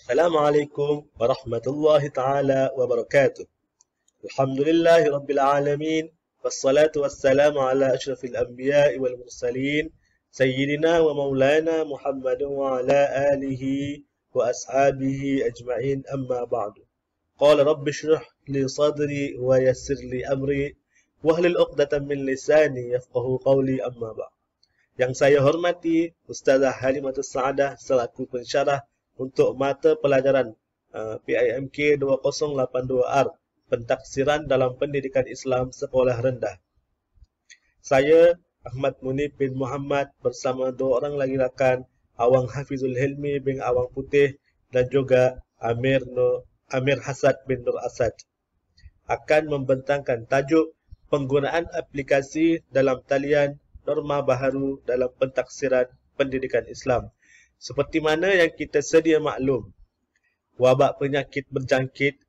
Assalamualaikum warahmatullahi taala wabarakatuh. Alhamdulillahi rabbil alamin. Wassalatu wassalamu ala asyrafil anbiya'i wal mursalin sayyidina wa maulana Muhammadin wa ala alihi wa ashabihi ajma'in amma ba'du. Qala rabbi shrah li sadri wa yassir li amri wahlul 'uqdatam min lisani yafqahu qawli amma ba'd. Yang saya hormati Ustazah Halimatus Saadah selaku pensyarah untuk mata pelajaran PIMK 2082R Pentaksiran dalam Pendidikan Islam Sekolah Rendah. Saya Ahmad Munib bin Muhammad bersama dua orang lagi rakan Awang Hafizul Hilmi bin Awang Putih dan juga Amir Hasad bin Nur Asad akan membentangkan tajuk penggunaan aplikasi dalam talian norma baharu dalam pentaksiran pendidikan Islam. Seperti mana yang kita sedia maklum, wabak penyakit berjangkit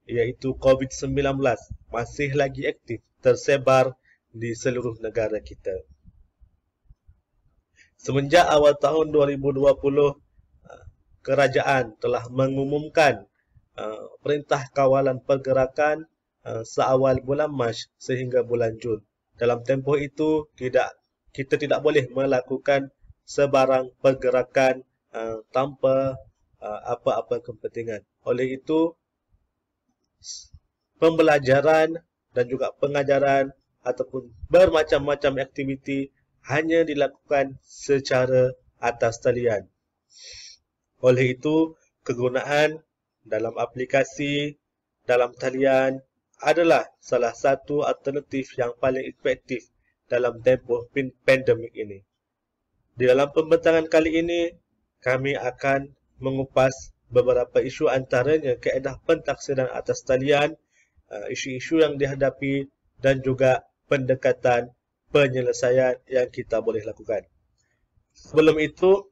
iaitu COVID-19 masih lagi aktif tersebar di seluruh negara kita. Semenjak awal tahun 2020, kerajaan telah mengumumkan perintah kawalan pergerakan seawal bulan Mac sehingga bulan Jun. Dalam tempoh itu, kita tidak boleh melakukan sebarang pergerakan tanpa apa-apa kepentingan. Oleh itu, pembelajaran dan juga pengajaran ataupun bermacam-macam aktiviti hanya dilakukan secara atas talian. Oleh itu, kegunaan dalam aplikasi dalam talian adalah salah satu alternatif yang paling efektif dalam tempoh pandemik ini. Di dalam pembentangan kali ini, kami akan mengupas beberapa isu antaranya kaedah pentaksiran atas talian, isu-isu yang dihadapi dan juga pendekatan penyelesaian yang kita boleh lakukan. Sebelum itu,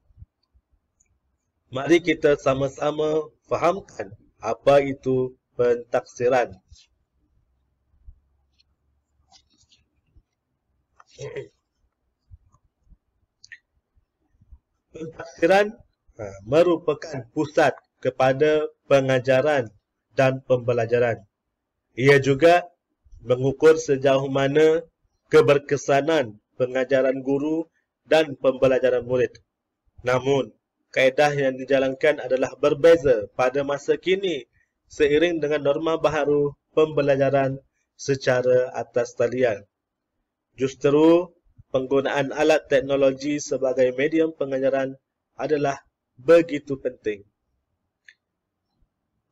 mari kita sama-sama fahamkan apa itu pentaksiran. Pentaksiran merupakan pusat kepada pengajaran dan pembelajaran. Ia juga mengukur sejauh mana keberkesanan pengajaran guru dan pembelajaran murid. Namun, kaedah yang dijalankan adalah berbeza pada masa kini seiring dengan norma baharu pembelajaran secara atas talian. Justru, penggunaan alat teknologi sebagai medium pengajaran adalah begitu penting.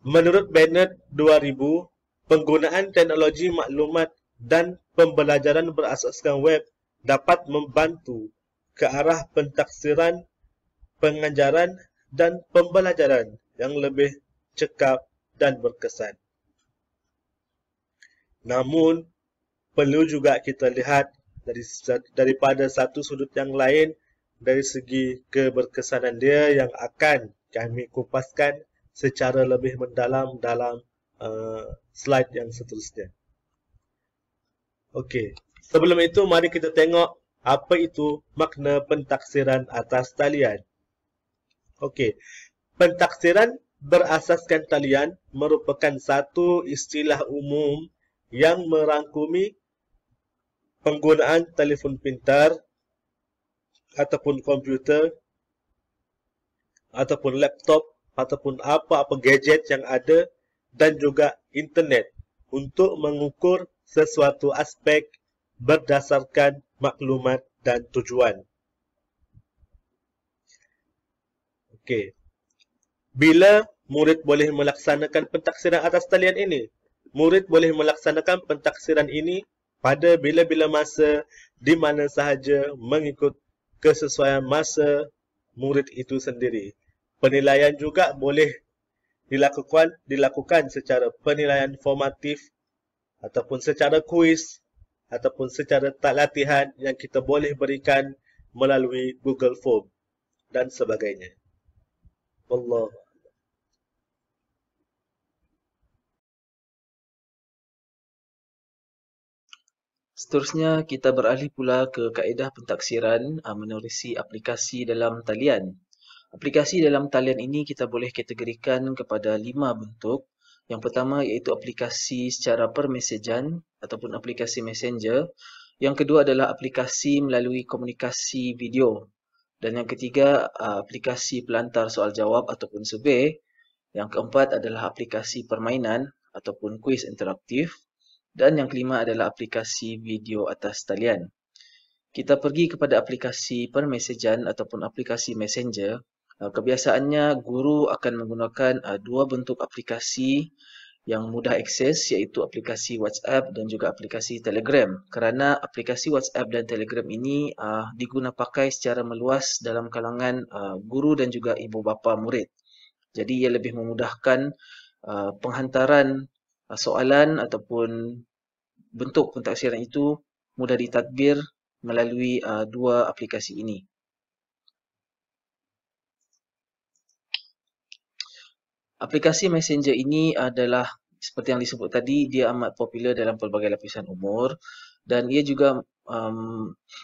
Menurut Bennett 2000, penggunaan teknologi maklumat dan pembelajaran berasaskan web dapat membantu ke arah pentaksiran, pengajaran dan pembelajaran yang lebih cekap dan berkesan. Namun, perlu juga kita lihat daripada satu sudut yang lain dari segi keberkesanan dia yang akan kami kupaskan secara lebih mendalam dalam slide yang seterusnya. Okey, sebelum itu mari kita tengok apa itu makna pentaksiran atas talian. Okey, pentaksiran berasaskan talian merupakan satu istilah umum yang merangkumi penggunaan telefon pintar ataupun komputer ataupun laptop ataupun apa-apa gadget yang ada dan juga internet untuk mengukur sesuatu aspek berdasarkan maklumat dan tujuan. Okey. Bila murid boleh melaksanakan pentaksiran atas talian ini? Murid boleh melaksanakan pentaksiran ini pada bila-bila masa di mana sahaja mengikut kesesuaian masa murid itu sendiri. Penilaian juga boleh dilakukan secara penilaian formatif ataupun secara kuis ataupun secara latihan yang kita boleh berikan melalui Google Form dan sebagainya. Wallah. Seterusnya, kita beralih pula ke kaedah pentaksiran menerusi aplikasi dalam talian. Aplikasi dalam talian ini kita boleh kategorikan kepada 5 bentuk. Yang pertama iaitu aplikasi secara permesejan ataupun aplikasi messenger. Yang kedua adalah aplikasi melalui komunikasi video. Dan yang ketiga, aplikasi pelantar soal jawab ataupun survey. Yang keempat adalah aplikasi permainan ataupun kuis interaktif. Dan yang kelima adalah aplikasi video atas talian. Kita pergi kepada aplikasi permesejan ataupun aplikasi messenger. Kebiasaannya, guru akan menggunakan dua bentuk aplikasi yang mudah akses, iaitu aplikasi WhatsApp dan juga aplikasi Telegram. Kerana aplikasi WhatsApp dan Telegram ini diguna pakai secara meluas dalam kalangan guru dan juga ibu bapa murid. Jadi ia lebih memudahkan penghantaran soalan ataupun bentuk pentaksiran itu mudah ditadbir melalui dua aplikasi ini. Aplikasi Messenger ini adalah seperti yang disebut tadi, dia amat popular dalam pelbagai lapisan umur dan ia juga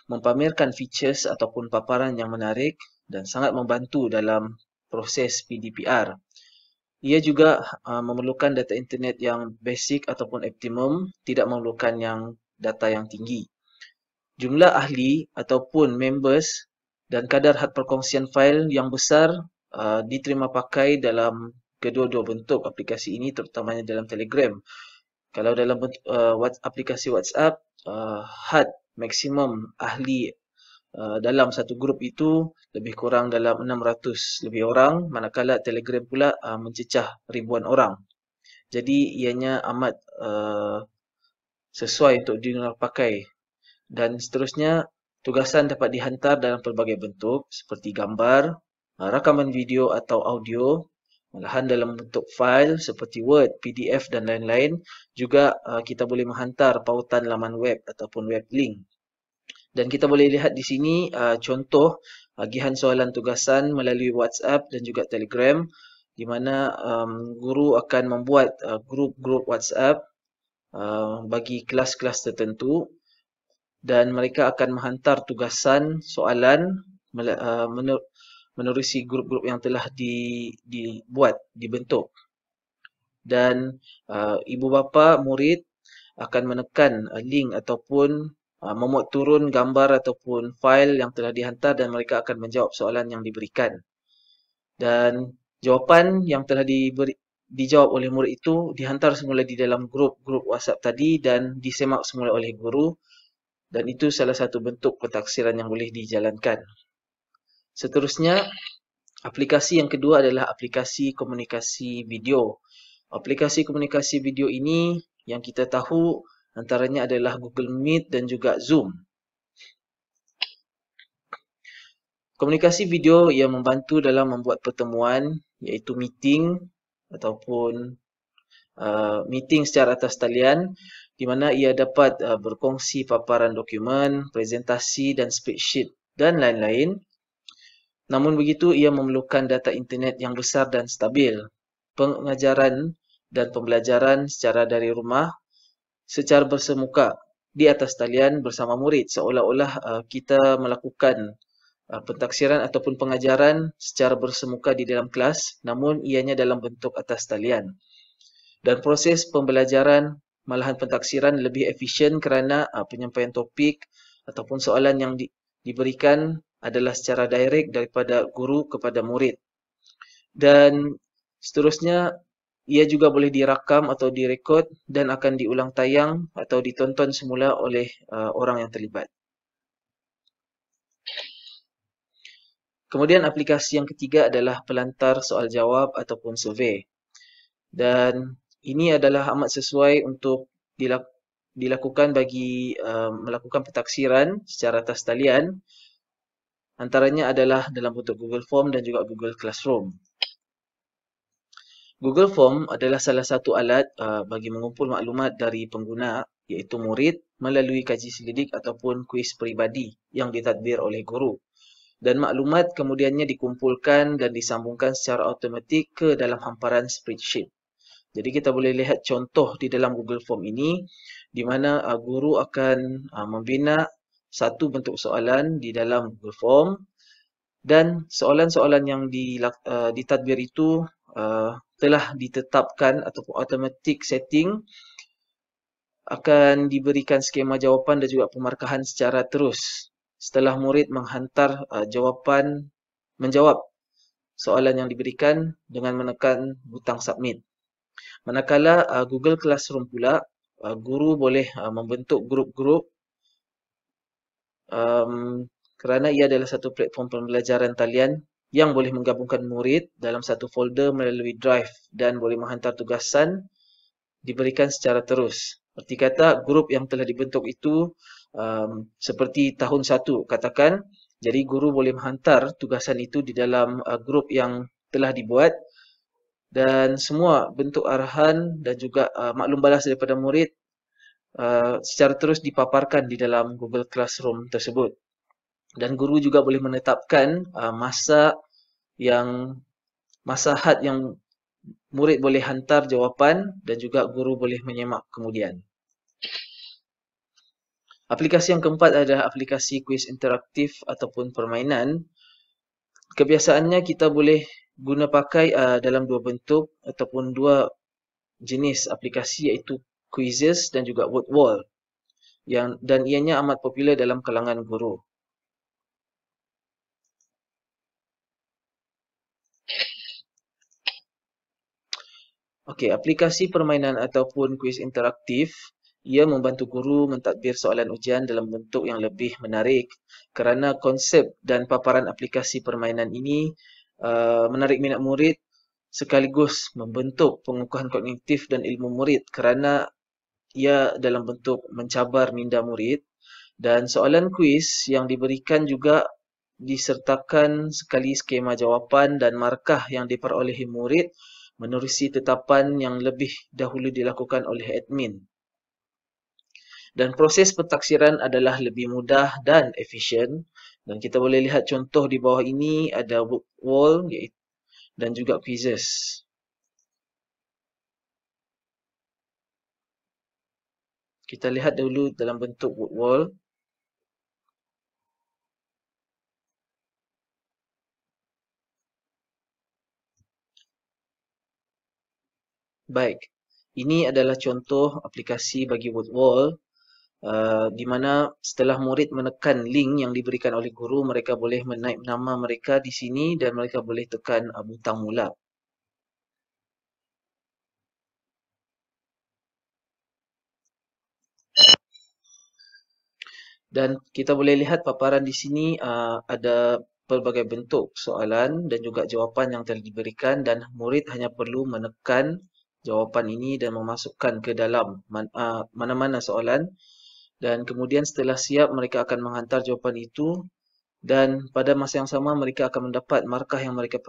mempamerkan features ataupun paparan yang menarik dan sangat membantu dalam proses PDPR. Ia juga memerlukan data internet yang basic ataupun optimum, tidak memerlukan data yang tinggi. Jumlah ahli ataupun members dan kadar had perkongsian fail yang besar diterima pakai dalam kedua-dua bentuk aplikasi ini, terutamanya dalam Telegram. Kalau dalam aplikasi WhatsApp, had maksimum ahli dalam satu grup itu lebih kurang dalam 600 lebih orang, manakala Telegram pula mencecah ribuan orang. Jadi ianya amat sesuai untuk digunakan pakai. Dan seterusnya, tugasan dapat dihantar dalam pelbagai bentuk seperti gambar, rakaman video atau audio, malahan dalam bentuk fail seperti Word, PDF dan lain-lain. Juga kita boleh menghantar pautan laman web ataupun web link. Dan kita boleh lihat di sini contoh agihan soalan tugasan melalui WhatsApp dan juga Telegram, di mana guru akan membuat grup-grup WhatsApp bagi kelas-kelas tertentu dan mereka akan menghantar tugasan soalan menerusi grup-grup yang telah dibentuk. Dan ibu bapa murid akan menekan link ataupun memuat turun gambar ataupun fail yang telah dihantar dan mereka akan menjawab soalan yang diberikan. Dan jawapan yang telah dijawab oleh murid itu dihantar semula di dalam grup-grup WhatsApp tadi dan disemak semula oleh guru. Dan itu salah satu bentuk pentaksiran yang boleh dijalankan. Seterusnya, aplikasi yang kedua adalah aplikasi komunikasi video. Aplikasi komunikasi video ini yang kita tahu antaranya adalah Google Meet dan juga Zoom. Komunikasi video yang membantu dalam membuat pertemuan, iaitu meeting ataupun meeting secara atas talian, di mana ia dapat berkongsi paparan dokumen, presentasi dan spreadsheet dan lain-lain. Namun begitu, ia memerlukan data internet yang besar dan stabil. Pengajaran dan pembelajaran secara dari rumah secara bersemuka di atas talian bersama murid, seolah-olah kita melakukan pentaksiran ataupun pengajaran secara bersemuka di dalam kelas, namun ianya dalam bentuk atas talian. Dan proses pembelajaran malahan pentaksiran lebih efisien kerana penyampaian topik ataupun soalan yang diberikan adalah secara direct daripada guru kepada murid. Dan seterusnya, ia juga boleh dirakam atau direkod dan akan diulang tayang atau ditonton semula oleh orang yang terlibat. Kemudian aplikasi yang ketiga adalah pelantar soal jawab ataupun survey. Dan ini adalah amat sesuai untuk dilakukan bagi melakukan pentaksiran secara atas talian. Antaranya adalah dalam bentuk Google Form dan juga Google Classroom. Google Form adalah salah satu alat bagi mengumpul maklumat dari pengguna, iaitu murid, melalui kaji selidik ataupun kuis peribadi yang ditadbir oleh guru. Dan maklumat kemudiannya dikumpulkan dan disambungkan secara automatik ke dalam hamparan spreadsheet. Jadi kita boleh lihat contoh di dalam Google Form ini, di mana guru akan membina satu bentuk soalan di dalam Google Form Dan soalan-soalan yang ditadbir itu telah ditetapkan ataupun automatic setting akan diberikan skema jawapan dan juga pemarkahan secara terus setelah murid menghantar menjawab soalan yang diberikan dengan menekan butang submit. Manakala Google Classroom pula, guru boleh membentuk grup-grup kerana ia adalah satu platform pembelajaran talian yang boleh menggabungkan murid dalam satu folder melalui Drive dan boleh menghantar tugasan diberikan secara terus. Seperti kata, grup yang telah dibentuk itu seperti tahun 1 katakan, jadi guru boleh menghantar tugasan itu di dalam grup yang telah dibuat dan semua bentuk arahan dan juga maklum balas daripada murid secara terus dipaparkan di dalam Google Classroom tersebut. Dan guru juga boleh menetapkan masa had yang murid boleh hantar jawapan dan juga guru boleh menyemak kemudian. Aplikasi yang keempat adalah aplikasi kuis interaktif ataupun permainan. Kebiasaannya kita boleh guna pakai dalam dua bentuk ataupun dua jenis aplikasi iaitu quizzes dan juga word wall. Dan ianya amat popular dalam kalangan guru. Okey, aplikasi permainan ataupun kuis interaktif, ia membantu guru mentadbir soalan ujian dalam bentuk yang lebih menarik kerana konsep dan paparan aplikasi permainan ini menarik minat murid sekaligus membentuk pengukuhan kognitif dan ilmu murid kerana ia dalam bentuk mencabar minda murid dan soalan kuis yang diberikan juga disertakan sekali skema jawapan dan markah yang diperolehi murid menerusi tetapan yang lebih dahulu dilakukan oleh admin. Dan proses pentaksiran adalah lebih mudah dan efisien. Dan kita boleh lihat contoh di bawah ini ada word wall dan juga quizzes. Kita lihat dulu dalam bentuk word wall. Baik, ini adalah contoh aplikasi bagi word wall di mana setelah murid menekan link yang diberikan oleh guru, mereka boleh menaip nama mereka di sini dan mereka boleh tekan butang mula. Dan kita boleh lihat paparan di sini ada pelbagai bentuk soalan dan juga jawapan yang telah diberikan dan murid hanya perlu menekan jawapan ini dan memasukkan ke dalam mana-mana soalan dan kemudian setelah siap mereka akan menghantar jawapan itu dan pada masa yang sama mereka akan mendapat markah yang mereka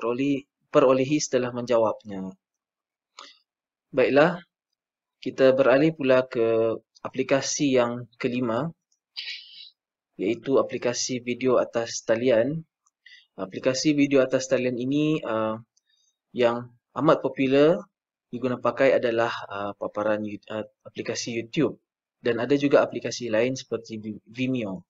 perolehi setelah menjawabnya. Baiklah, kita beralih pula ke aplikasi yang kelima, iaitu aplikasi video atas talian. Aplikasi video atas talian ini yang amat popular diguna pakai adalah paparan aplikasi YouTube dan ada juga aplikasi lain seperti Vimeo.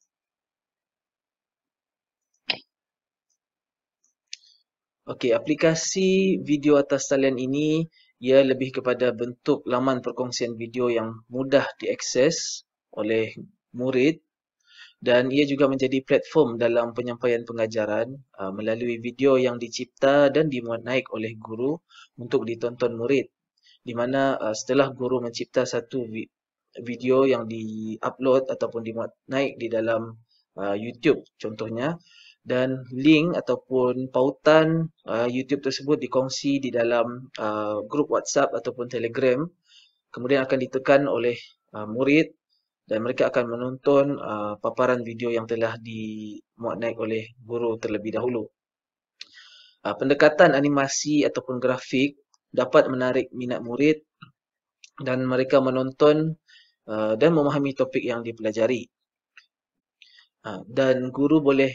Okey, aplikasi video atas talian ini ia lebih kepada bentuk laman perkongsian video yang mudah diakses oleh murid dan ia juga menjadi platform dalam penyampaian pengajaran melalui video yang dicipta dan dimuat naik oleh guru untuk ditonton murid. Di mana setelah guru mencipta satu video yang di-upload ataupun dimuat naik di dalam YouTube contohnya dan link ataupun pautan YouTube tersebut dikongsi di dalam grup WhatsApp ataupun Telegram, kemudian akan ditekan oleh murid dan mereka akan menonton paparan video yang telah dimuat naik oleh guru terlebih dahulu. Pendekatan animasi ataupun grafik dapat menarik minat murid dan mereka menonton dan memahami topik yang dipelajari. Dan guru boleh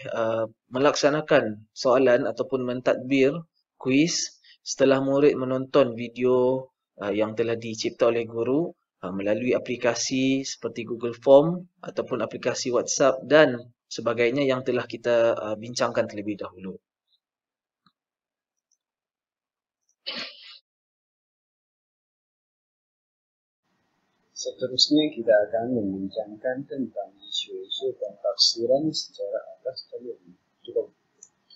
melaksanakan soalan ataupun mentadbir kuis setelah murid menonton video yang telah dicipta oleh guru melalui aplikasi seperti Google Form ataupun aplikasi WhatsApp dan sebagainya yang telah kita bincangkan terlebih dahulu. Seterusnya kita akan membincangkan tentang isu-isu pentafsiran secara atas talian. Kita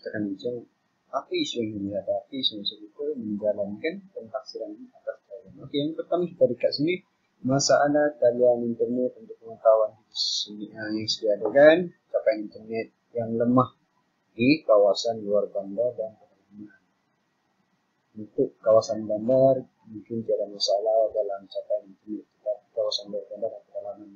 akan bincang apa isu yang dihadapi semasa kita menjalankan pentafsiran atas talian. Oke, yang pertama kita lihat sini masalah talian internet untuk pengetahuan yang sudah ada kan, capaian internet yang lemah di kawasan luar bandar dan pedalaman. Untuk kawasan bandar mungkin tidak ada masalah dalam capaian internet. Kawasan luar bandar dan pedalaman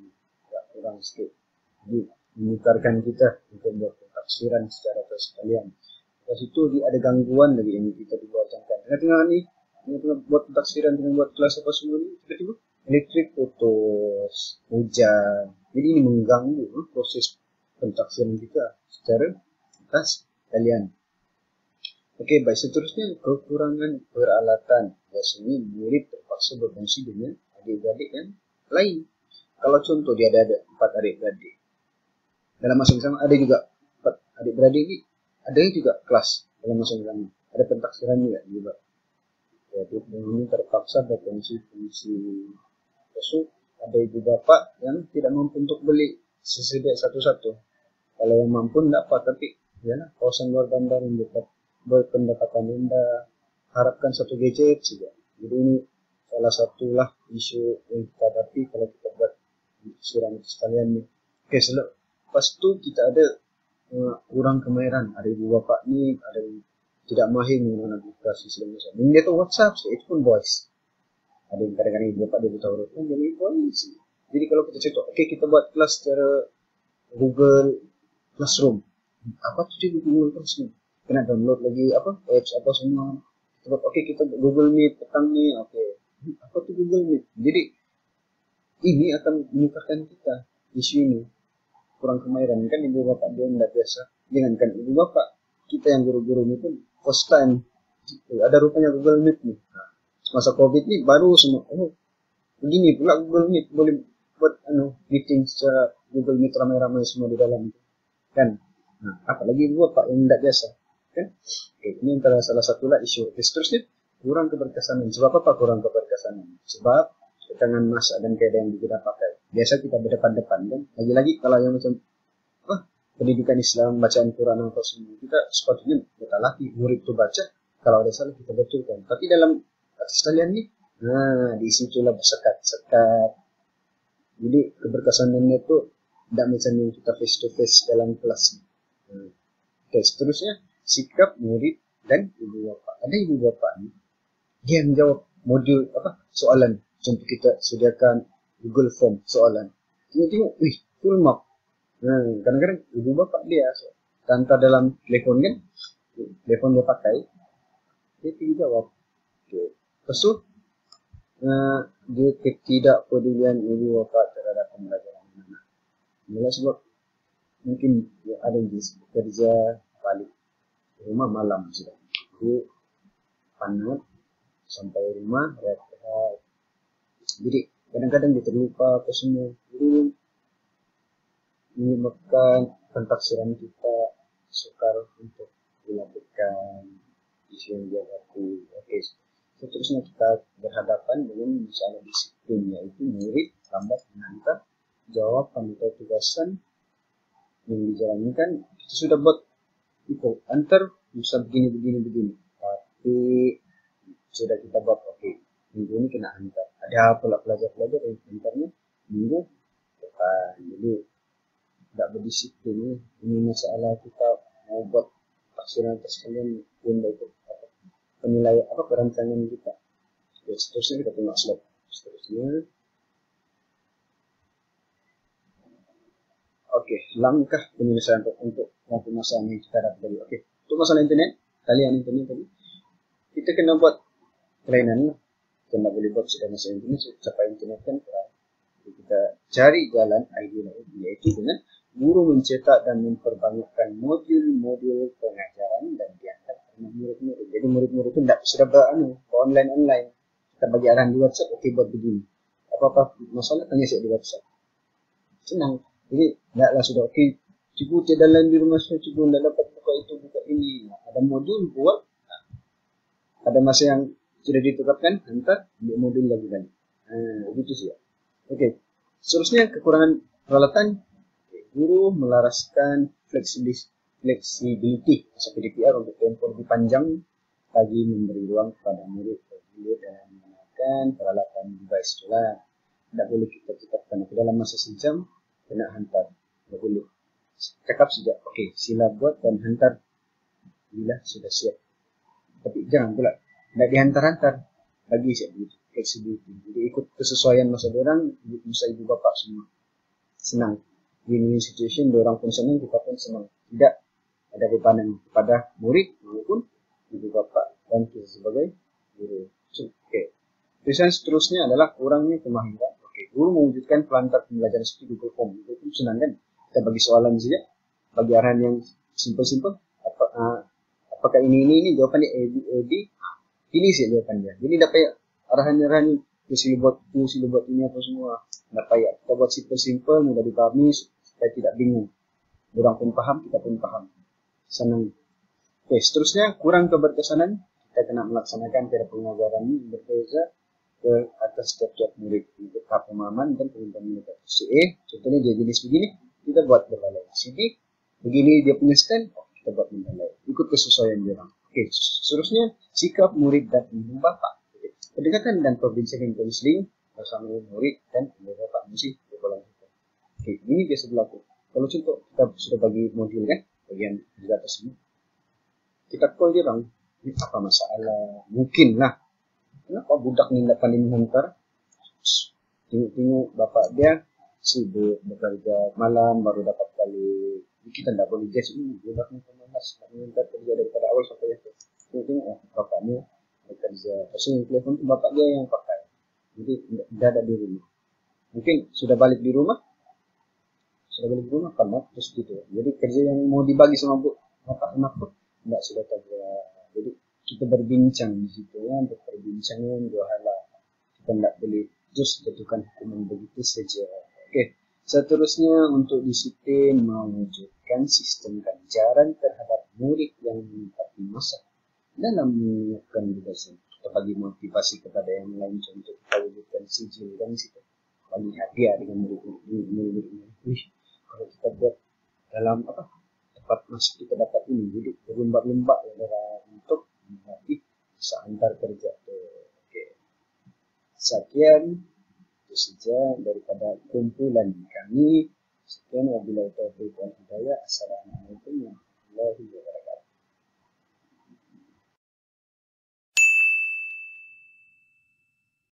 agak kurang sedikit. Jadi memutarkan kita untuk buat pentafsiran secara sekalian. Lepas itu ada gangguan lagi yang kita dibuatkan. Tengah-tengah ni, tengah buat pentafsiran dengan buat kelas apa semua ni, tiba-tiba elektrik putus, hujan. Jadi ini mengganggu proses pentafsiran kita secara atas sekalian. Okey, baik, seterusnya kekurangan peralatan. Biasanya murid terpaksa berfungsi dengan adik-beradik yang lain. Kalau contoh dia ada 4 adik-beradik. Dalam masa yang sama ada juga 4 adik-beradik ni, ada juga kelas dalam masa yang sama. Ada pentafsiran juga. Jadi ini terpaksa berfungsi-fungsi. Besok ada ibu bapa yang tidak mampu untuk beli sesedia satu-satu. Kalau yang mampu tidak apa, tapi yalah, kawasan luar bandar yang berpendapatan rendah, harapkan satu gadget saja. Jadi ini salah satulah isu yang kita hadapi kalau kita buat siaran sekalian ni. Okey, lepas tu kita ada kurang kemahiran. Ada ibu bapa ni ada tidak mahir menggunakan aplikasi segala macam. Dia tahu WhatsApp, itu pun voice. Ada yang kadang-kadang ibu bapa dia tahu pun jadi voice. Jadi kalau kita cerita, okey kita buat kelas secara Google Classroom. Apa tu Google Classroom? Kena download lagi apps apa semua. Sebab kita Google Meet petang ni, apa tu Google Meet? Jadi ini akan menyukarkan kita isu ini. Kurang kemahiran kan ibu bapa dia tidak biasa. Jangankan ibu bapa, kita yang guru-guru ni pun first time ada rupanya Google Meet ni. Masa COVID ni baru semua. Begini pula Google Meet boleh buat meeting secara Google Meet ramai-ramai semua di dalam kan. Apalagi ibu bapa yang tidak biasa. Kan? Ini antara salah satulah isu. Seterusnya kurang keberkesanan. Sebab apa kurang keberkesanan? Sebab kekangan masa dan keadaan yang kita pakai. Biasa kita berdepan-depan kan. Lagi-lagi kalau yang macam pendidikan Islam, bacaan Quran apa semua, kita sepatutnya kita latih murid itu baca. Kalau ada salah kita betulkan. Tapi dalam atas talian ni, di situlah bersekat-sekat. Jadi keberkesanannya itu tidak macam yang kita face to face dalam kelas. Seterusnya sikap murid dan ibu bapa. Ada ibu bapa ni dia menjawab modul soalan. Contoh kita sediakan Google Form soalan. Tengok, full mark. Kadang-kadang ibu bapa dia tanpa dalam telefon kan, telefon dia pakai, dia tinggi jawab. Lepas tu dia ketidakpedulian ibu bapa terhadap pembelajaran anak. Mula sebab mungkin ada yang kerja balik rumah malam sudah. Jadi penat sampai rumah rehat. Jadi kadang-kadang dia terlupa apa semua. Jadi menyebabkan pentafsiran kita sukar untuk dilakukan isu yang dihadapi. Okey. Seterusnya kita berhadapan dengan masalah disiplin, yaitu murid lambat menghantar jawaban atau tugasan yang dijalankan. Kita sudah buat itu antar bisa begini, tapi sudah kita buat minggu ini kena antar. Ada pula pelajar-pelajar yang antarnya minggu depan. Jadi tidak berdisiplin. Ini masalah kita mau buat taksiran atas kalian pun itu penilaian perancangan kita. Seterusnya kita tengok slide. Seterusnya langkah penyelesaian untuk masalah yang kita dapat tadi. Untuk masalah internet, talian internet tadi, kita kena buat kelainan lah. Kita tak boleh buat sudah masalah internet, capai internet kan kurang. Jadi kita cari jalan ideal, yaitu dengan guru mencetak dan memperbanyakkan modul-modul pengajaran dan diangkat oleh murid-murid. Jadi murid-murid itu tidak sudah online. Kita bagi arahan di WhatsApp, buat begini. Apa-apa masalah tanya saya di WhatsApp. Senang. Jadi tidaklah sudah Cikgu tiada lain di rumah saya, cikgu tidak dapat buka itu, buka ini. Nah, ada modul buat, ada masa yang sudah ditetapkan, hantar, ambil modul lagi kan. Begitu sih ya. Oke, seterusnya kekurangan peralatan. Guru melaraskan flexibility (PDPR) untuk tempo lebih panjang bagi memberi ruang kepada murid dalam menggunakan peralatan device lah. Tidak boleh kita tetapkan dalam masa sejam kena hantar. Tidak boleh. Cakap saja, okey, sila buat dan hantar bila sudah siap. Tapi jangan pula tidak dihantar-hantar. Bagi siap begitu. Flexibility. Jadi ikut kesesuaian masa orang, masa ibu bapa semua senang. Win-win situation, orang pun senang, kita pun senang. Tidak ada bebanan kepada murid maupun ibu bapa dan kita sebagai guru. Okey. Tulisan seterusnya adalah kurangnya kemahiran. Okey, guru mewujudkan pelantar pembelajaran seperti Google Form. Itu senang kan? Kita bagi soalan saja, bagi arahan yang simple-simple. Apakah ini jawapannya A, B, pilih saja jawapannya. Jadi tak payah arahan-arahan sila buat ini apa semua. Tak payah. Kita buat simple-simple, mudah dipahami supaya tidak bingung. Orang pun paham, kita pun paham. Senang. Okey, seterusnya kurang keberkesanan. Kita kena melaksanakan cara pengajaran ini berbeza ke atas setiap murid untuk tahap pemahaman dan pengetahuan mereka. Si A, contohnya dia jenis begini, kita buat berbalai. Si B, begini dia punya stand, kita buat berbalai. Ikut kesesuaian dia orang. Okey, seterusnya sikap murid dan ibu bapa. Pendekatan dan perbincangan konseling bersama murid dan ibu bapa mesti berkolaborasi. Okey, ini biasa berlaku. Kalau contoh kita sudah bagi modul kan, bagian di atas ini, kita call dia orang, ini apa masalah? Mungkin lah, kenapa budak ni tak pandai menghantar? Tengok bapak dia sibuk bekerja malam baru dapat kali. Kita tidak boleh judge ini budak ni pemalas, tak menghantar kerja daripada awal sampai akhir. Tengok bapak ni bekerja, pasal telefon tu bapak dia yang pakai. Jadi tidak ada di rumah. Mungkin sudah balik di rumah, kan terus gitu. Jadi kerja yang mau dibagi sama bapak anak tu tidak sudah terbuat. Jadi kita berbincang di situ ya, untuk perbincangan dua hal. Kita tidak boleh terus jatuhkan hukuman begitu saja. Okey, seterusnya untuk disiplin mewujudkan sistem ganjaran terhadap murid yang menempati masa dalam menyiapkan tugas. Kita bagi motivasi kepada yang lain, contoh kita wujudkan sijil dan situ bagi hadiah dengan murid-murid ini. Kalau kita buat dalam tempat masuk kita dapat ini, jadi berlomba-lomba untuk melatih seantar kerja. Okey. Sekian itu saja daripada kumpulan kami. Sekian wabillahi taufiq wal hidayah. Assalamualaikum.